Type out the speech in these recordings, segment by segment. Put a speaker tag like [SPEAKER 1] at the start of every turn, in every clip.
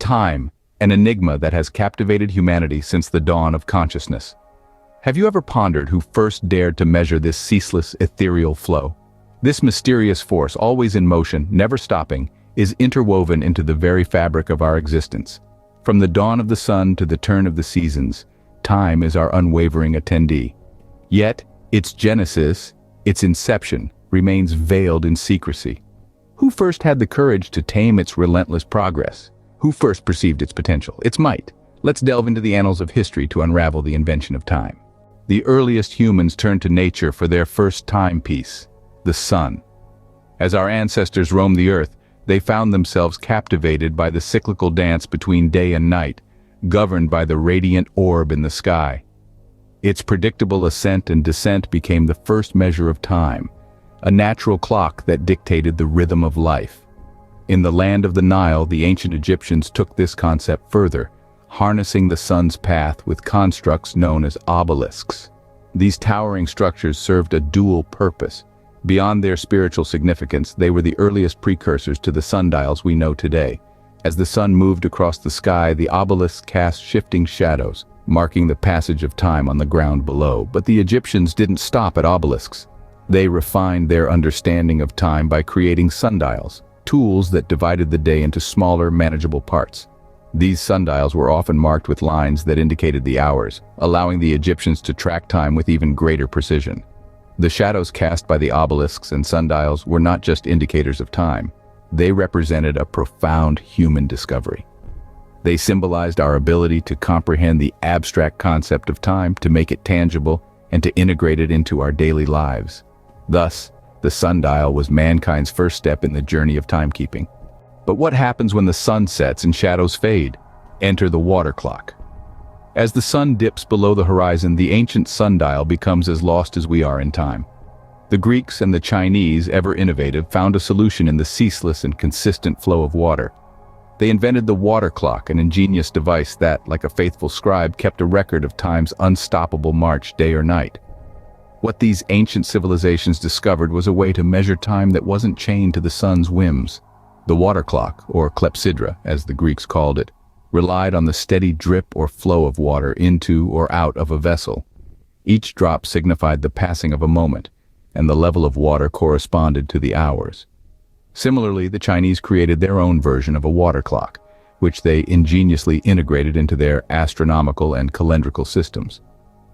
[SPEAKER 1] Time, an enigma that has captivated humanity since the dawn of consciousness. Have you ever pondered who first dared to measure this ceaseless, ethereal flow? This mysterious force, always in motion, never stopping, is interwoven into the very fabric of our existence. From the dawn of the sun to the turn of the seasons, time is our unwavering attendee. Yet, its genesis, its inception, remains veiled in secrecy. Who first had the courage to tame its relentless progress? Who first perceived its potential, its might? Let's delve into the annals of history to unravel the invention of time. The earliest humans turned to nature for their first timepiece, the sun. As our ancestors roamed the earth, they found themselves captivated by the cyclical dance between day and night, governed by the radiant orb in the sky. Its predictable ascent and descent became the first measure of time, a natural clock that dictated the rhythm of life. In the land of the Nile, the ancient Egyptians took this concept further, harnessing the sun's path with constructs known as obelisks. These towering structures served a dual purpose. Beyond their spiritual significance, they were the earliest precursors to the sundials we know today. As the sun moved across the sky, the obelisks cast shifting shadows, marking the passage of time on the ground below. But the Egyptians didn't stop at obelisks. They refined their understanding of time by creating sundials, tools that divided the day into smaller, manageable parts. These sundials were often marked with lines that indicated the hours, allowing the Egyptians to track time with even greater precision. The shadows cast by the obelisks and sundials were not just indicators of time. They represented a profound human discovery. They symbolized our ability to comprehend the abstract concept of time, to make it tangible, and to integrate it into our daily lives. Thus, the sundial was mankind's first step in the journey of timekeeping. But what happens when the sun sets and shadows fade? Enter the water clock. As the sun dips below the horizon, the ancient sundial becomes as lost as we are in time. The Greeks and the Chinese, ever innovative, found a solution in the ceaseless and consistent flow of water. They invented the water clock, an ingenious device that, like a faithful scribe, kept a record of time's unstoppable march day or night. What these ancient civilizations discovered was a way to measure time that wasn't chained to the sun's whims. The water clock, or clepsydra, as the Greeks called it, relied on the steady drip or flow of water into or out of a vessel. Each drop signified the passing of a moment, and the level of water corresponded to the hours. Similarly, the Chinese created their own version of a water clock, which they ingeniously integrated into their astronomical and calendrical systems.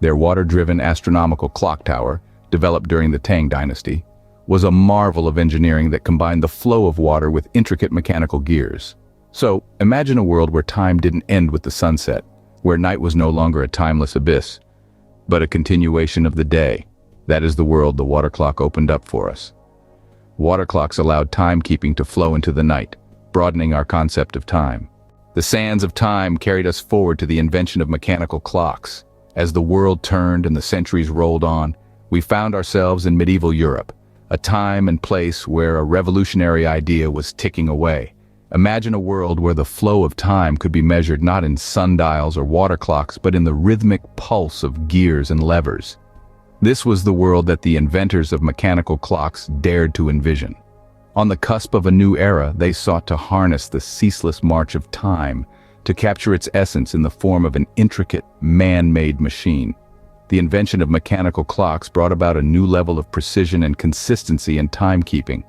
[SPEAKER 1] Their water-driven astronomical clock tower, developed during the Tang dynasty, was a marvel of engineering that combined the flow of water with intricate mechanical gears. So, imagine a world where time didn't end with the sunset, where night was no longer a timeless abyss, but a continuation of the day. That is the world the water clock opened up for us. Water clocks allowed timekeeping to flow into the night, broadening our concept of time. The sands of time carried us forward to the invention of mechanical clocks. As the world turned and the centuries rolled on, we found ourselves in medieval Europe, a time and place where a revolutionary idea was ticking away. Imagine a world where the flow of time could be measured not in sundials or water clocks, but in the rhythmic pulse of gears and levers. This was the world that the inventors of mechanical clocks dared to envision. On the cusp of a new era, they sought to harness the ceaseless march of time, to capture its essence in the form of an intricate, man-made machine. The invention of mechanical clocks brought about a new level of precision and consistency in timekeeping.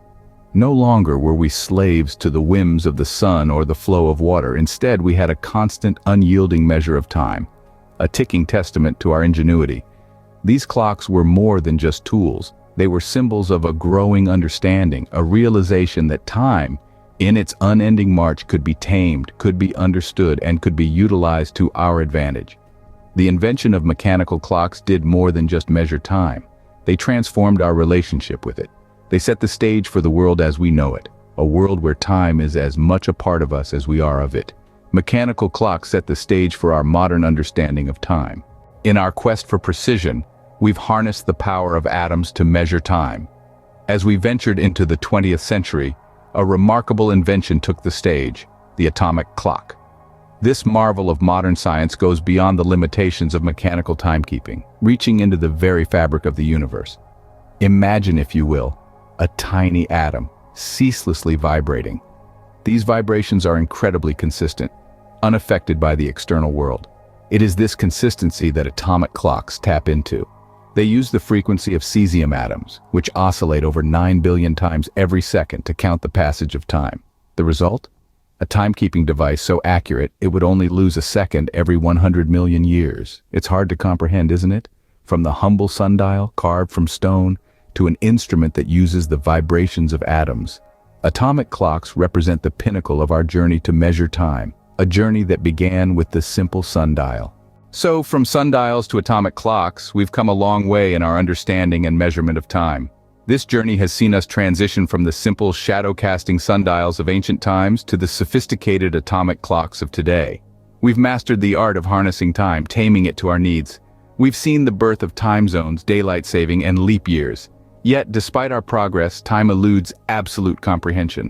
[SPEAKER 1] No longer were we slaves to the whims of the sun or the flow of water. Instead, we had a constant, unyielding measure of time, a ticking testament to our ingenuity. These clocks were more than just tools. They were symbols of a growing understanding, a realization that time, in its unending march, could be tamed, could be understood, and could be utilized to our advantage. The invention of mechanical clocks did more than just measure time. They transformed our relationship with it. They set the stage for the world as we know it, a world where time is as much a part of us as we are of it. Mechanical clocks set the stage for our modern understanding of time. In our quest for precision, we've harnessed the power of atoms to measure time. As we ventured into the 20th century, a remarkable invention took the stage, the atomic clock. This marvel of modern science goes beyond the limitations of mechanical timekeeping, reaching into the very fabric of the universe. Imagine, if you will, a tiny atom, ceaselessly vibrating. These vibrations are incredibly consistent, unaffected by the external world. It is this consistency that atomic clocks tap into. They use the frequency of cesium atoms, which oscillate over 9 billion times every second to count the passage of time. The result? A timekeeping device so accurate it would only lose a second every 100 million years. It's hard to comprehend, isn't it? From the humble sundial, carved from stone, to an instrument that uses the vibrations of atoms. Atomic clocks represent the pinnacle of our journey to measure time, a journey that began with the simple sundial. So, from sundials to atomic clocks, we've come a long way in our understanding and measurement of time. This journey has seen us transition from the simple shadow-casting sundials of ancient times to the sophisticated atomic clocks of today. We've mastered the art of harnessing time, taming it to our needs. We've seen the birth of time zones, daylight saving, and leap years. Yet, despite our progress, time eludes absolute comprehension.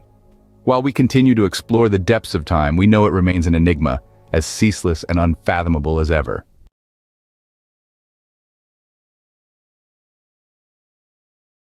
[SPEAKER 1] While we continue to explore the depths of time, we know it remains an enigma, as ceaseless and unfathomable as ever.